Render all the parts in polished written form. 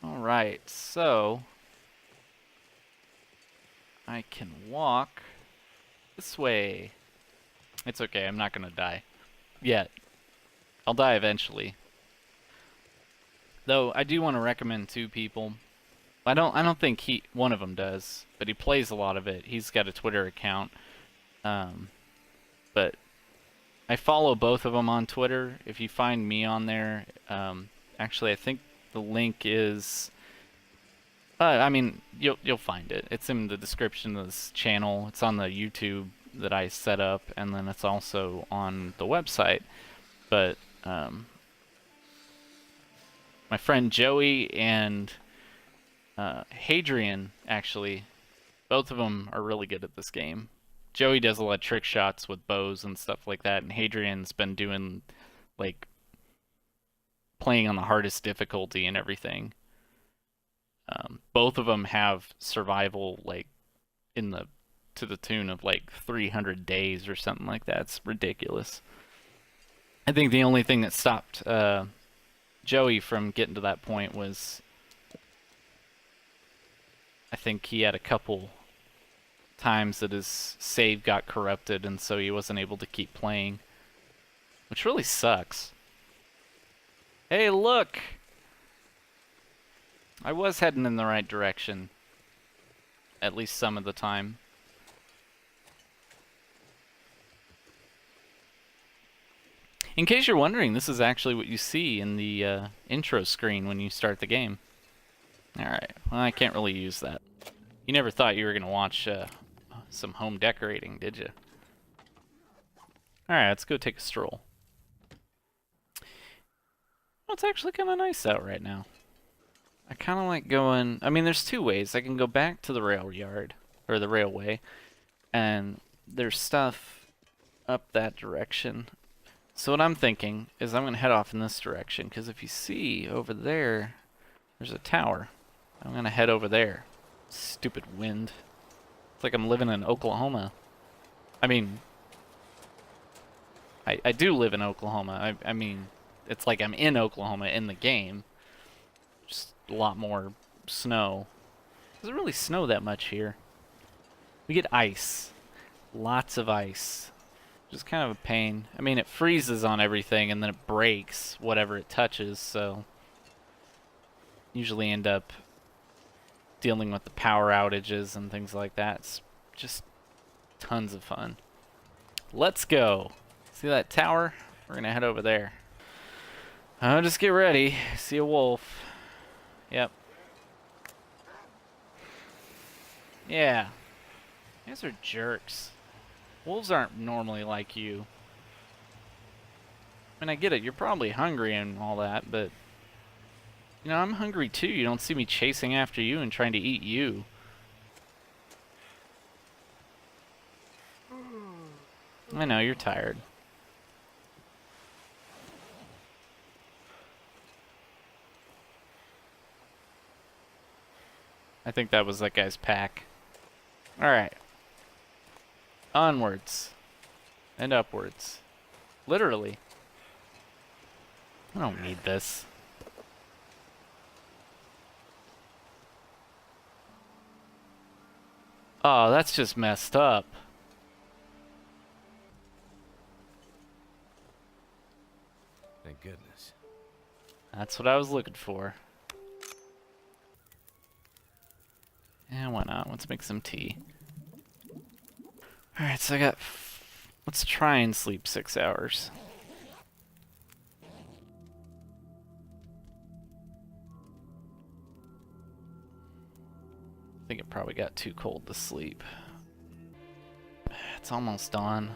Alright, so I can walk this way. It's okay, I'm not gonna die. Yet. I'll die eventually. Though I do want to recommend two people. I don't think one of them does, but he plays a lot of it. He's got a Twitter account. But I follow both of them on Twitter. If you find me on there, actually I think the link is I mean, you'll find it. It's in the description of this channel. It's on the YouTube that I set up, and then it's also on the website. But my friend Joey and Hadrian, actually, both of them are really good at this game. Joey does a lot of trick shots with bows and stuff like that, and Hadrian's been doing, like, playing on the hardest difficulty and everything. Both of them have survival, like, to the tune of, like, 300 days or something like that. It's ridiculous. I think the only thing that stopped Joey from getting to that point was, I think he had a couple times that his save got corrupted, and so he wasn't able to keep playing, which really sucks. Hey, look! I was heading in the right direction, at least some of the time. In case you're wondering, this is actually what you see in the intro screen when you start the game. Alright, well, I can't really use that. You never thought you were going to watch some home decorating, did you? Alright, let's go take a stroll. Well, it's actually kind of nice out right now. I kind of like going... I mean, there's two ways. I can go back to the rail yard, or the railway, and there's stuff up that direction. So what I'm thinking is I'm going to head off in this direction, because if you see over there, there's a tower. I'm going to head over there. Stupid wind. It's like I'm living in Oklahoma. I mean, I do live in Oklahoma. I mean, it's like I'm in Oklahoma in the game. Just a lot more snow. Does it really snow that much here? We get ice. Lots of ice. Which is kind of a pain. I mean, it freezes on everything and then it breaks whatever it touches, so usually end up dealing with the power outages and things like that. It's just tons of fun. Let's go. See that tower? We're gonna head over there. Just get ready. See a wolf. Yep. Yeah. You guys are jerks. Wolves aren't normally like you. I mean, I get it. You're probably hungry and all that, but... You know, I'm hungry too. You don't see me chasing after you and trying to eat you. I know, you're tired. I think that was that guy's pack. Alright. Onwards. And upwards. Literally. I don't need this. Oh, that's just messed up. Thank goodness. That's what I was looking for. Yeah, why not? Let's make some tea. Alright, so I got... Let's try and sleep 6 hours. I think it probably got too cold to sleep. It's almost dawn.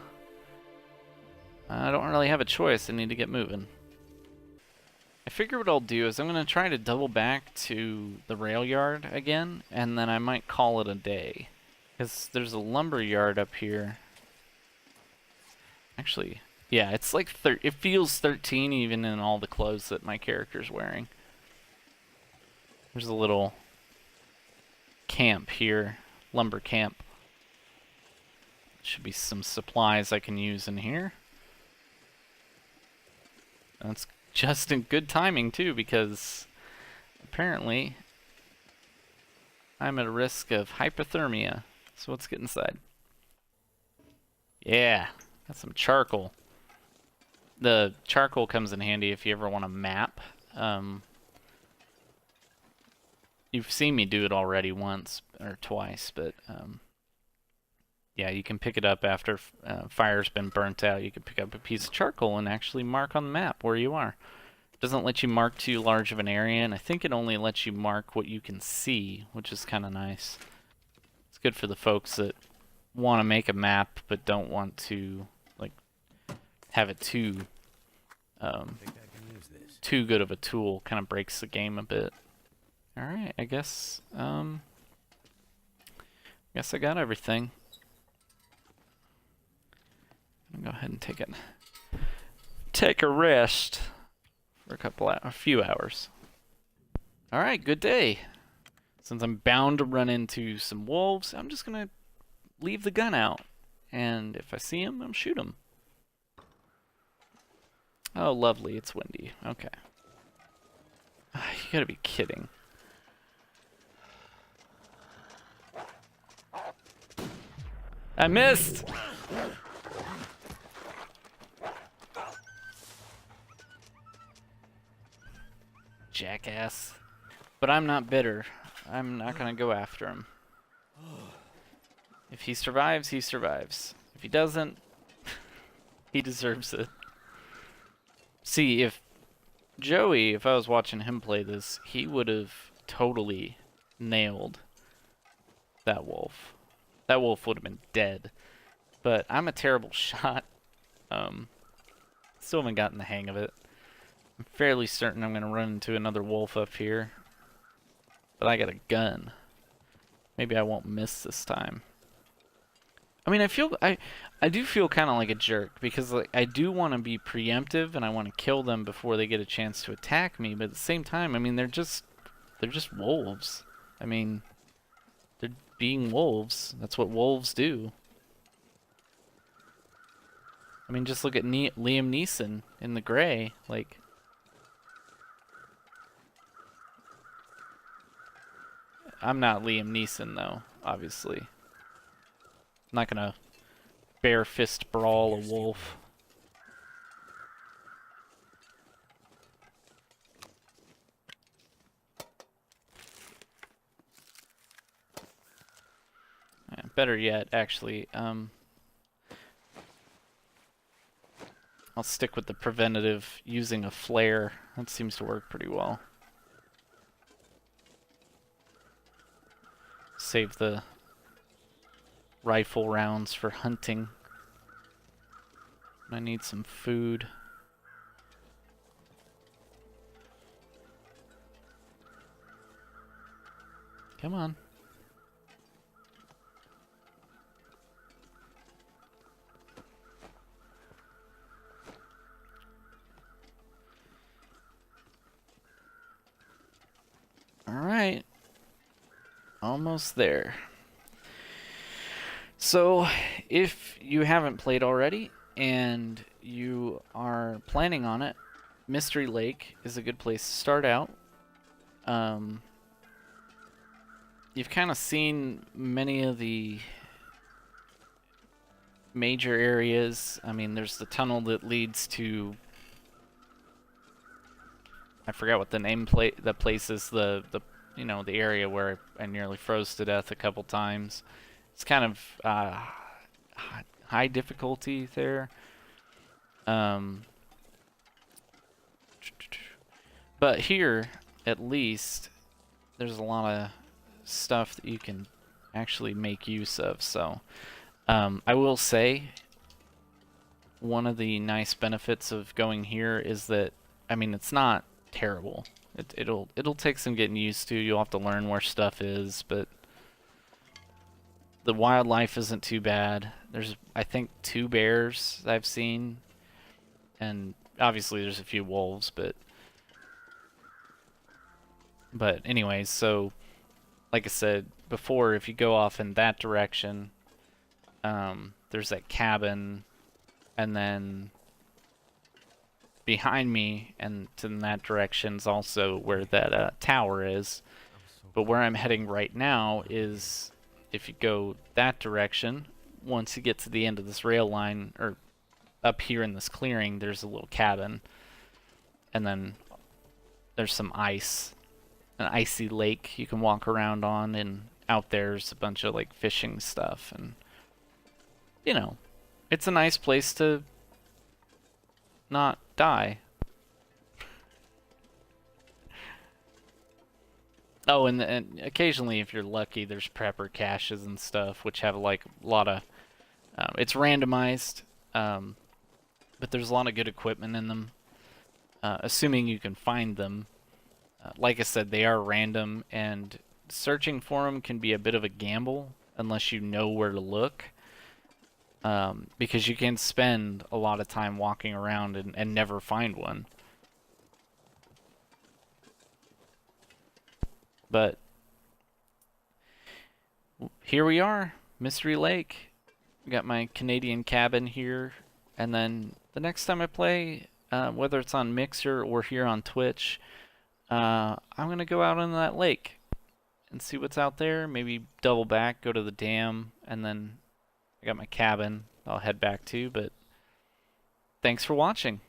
I don't really have a choice. I need to get moving. I figure what I'll do is I'm going to try to double back to the rail yard again, and then I might call it a day. Because there's a lumber yard up here. Actually, yeah, it's like it feels 13 even in all the clothes that my character's wearing. There's a little camp here, lumber camp. Should be some supplies I can use in here. That's just in good timing too, because Apparently, I'm at a risk of hypothermia. So let's get inside. Yeah, got some charcoal. The charcoal comes in handy if you ever want to map. You've seen me do it already once or twice, but yeah, you can pick it up after fire's been burnt out. You can pick up a piece of charcoal and actually mark on the map where you are. It doesn't let you mark too large of an area, and I think it only lets you mark what you can see, which is kind of nice. It's good for the folks that want to make a map but don't want to like have it too too good of a tool. Kind of breaks the game a bit. All right, I guess I got everything. I'm gonna go ahead and take a rest for a few hours. All right, good day. Since I'm bound to run into some wolves, I'm just gonna leave the gun out, and if I see them, I'm shoot them. Oh, lovely, it's windy. Okay. You gotta be kidding. I missed! Jackass. But I'm not bitter. I'm not gonna go after him. If he survives, he survives. If he doesn't, he deserves it. See, if I was watching him play this, he would have totally nailed that wolf. That wolf would have been dead. But I'm a terrible shot. Still haven't gotten the hang of it. I'm fairly certain I'm going to run into another wolf up here. But I got a gun. Maybe I won't miss this time. I mean, I do feel kind of like a jerk because like I do want to be preemptive and I want to kill them before they get a chance to attack me, but at the same time, I mean, they're just wolves. I mean, they're being wolves. That's what wolves do. I mean, just look at Liam Neeson in The Gray, like I'm not Liam Neeson though, obviously. I'm not gonna bare fist brawl a wolf. Yeah, better yet, actually, I'll stick with the preventative using a flare. That seems to work pretty well. Save the rifle rounds for hunting. I need some food. Come on. All right. Almost there. So, if you haven't played already and you are planning on it, Mystery Lake is a good place to start out. You've kind of seen many of the major areas. I mean, there's the tunnel that leads to, I forgot what the the place is, the you know, the area where I nearly froze to death a couple times. It's kind of high difficulty there. But here, at least, there's a lot of stuff that you can actually make use of. So, I will say, one of the nice benefits of going here is that, I mean, it's not terrible. It'll take some getting used to. You'll have to learn where stuff is, but the wildlife isn't too bad. There's, I think, 2 bears I've seen, and obviously there's a few wolves, but anyways, so like I said before, if you go off in that direction, there's that cabin, and then behind me and in that direction is also where that tower is. But where I'm heading right now is, if you go that direction, once you get to the end of this rail line, or up here in this clearing, there's a little cabin. And then there's some ice, an icy lake you can walk around on, and out there's a bunch of like fishing stuff. And, you know, it's a nice place to not die. Oh, and occasionally, if you're lucky, there's prepper caches and stuff, which have like a lot of. It's randomized, but there's a lot of good equipment in them. Assuming you can find them. Like I said, they are random, and searching for them can be a bit of a gamble unless you know where to look. Because you can spend a lot of time walking around and never find one. But here we are, Mystery Lake. Got my Canadian cabin here, and then the next time I play, whether it's on Mixer or here on Twitch, I'm gonna go out on that lake and see what's out there. Maybe double back, go to the dam, and then I got my cabin I'll head back to. But thanks for watching.